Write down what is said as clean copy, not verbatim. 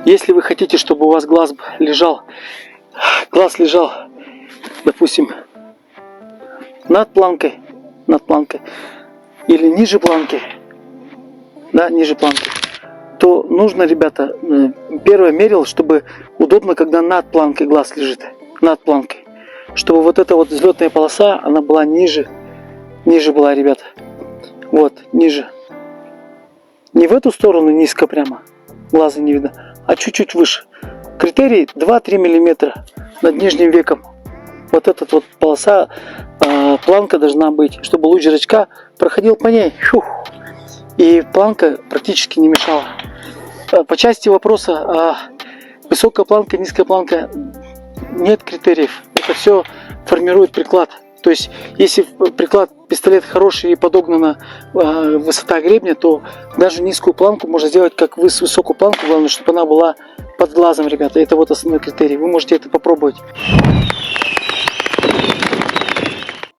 Если вы хотите, чтобы у вас глаз лежал, допустим, над планкой, или ниже планки, да, ниже планки, то нужно, ребята, первое мерил, чтобы удобно, когда над планкой глаз лежит, над планкой, чтобы вот эта вот взлетная полоса, она была ниже была, ребята, вот, ниже, не в эту сторону низко прямо, глаза не видно, а чуть-чуть выше. Критерий 2-3 мм над нижним веком. Вот эта вот полоса, планка должна быть, чтобы луч зрачка проходил по ней. И планка практически не мешала. По части вопроса, высокая планка, низкая планка, нет критериев. Это все формирует приклад. То есть, если пистолет хороший и подогнана высота гребня, то даже низкую планку можно сделать как высокую планку. Главное, чтобы она была под глазом, ребята. Это вот основной критерий. Вы можете это попробовать.